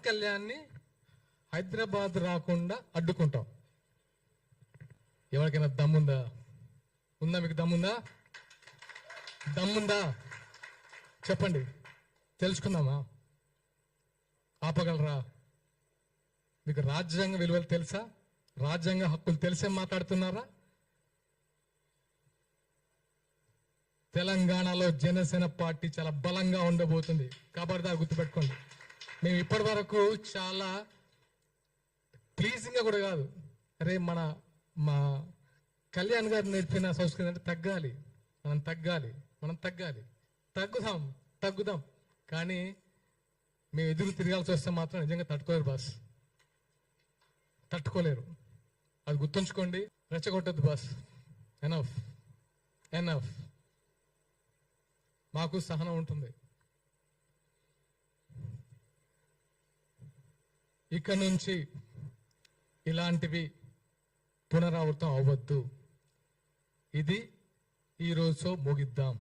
కళ్యాణ్ని హైదరాబాద్ రాకుండా అడ్డుకుంటాం. ఎవరికైనా దమ్ముందా? మీకు దమ్ముందా చెప్పండి, తెలుసుకుందామా? ఆపగలరా? మీకు రాజ్యాంగ విలువలు తెలుసా? రాజ్యాంగ హక్కులు తెలిసే మాట్లాడుతున్నారా? తెలంగాణలో జనసేన పార్టీ చాలా బలంగా ఉండబోతుంది. ఖబర్దార్ గుర్తుపెట్టుకోండి. మేము ఇప్పటి వరకు చాలా ప్లీజింగ్గా కూడా కాదు, అరే మా కళ్యాణ్ గారు నేర్పిన సంస్కృతి అంటే తగ్గాలి, మనం తగ్గుదాం. కానీ మేము ఎదురు తిరగాల్సి వస్తే మాత్రం నిజంగా తట్టుకోలేరు. అది గుర్తుంచుకోండి. రెచ్చగొట్టద్దు బాస్. ఎనఫ్. మాకు సహనం ఉంటుంది. ఇక నుంచి ఇలాంటివి పునరావృతం అవ్వద్దు. ఇది ఈ రోజుతో ముగిద్దాం.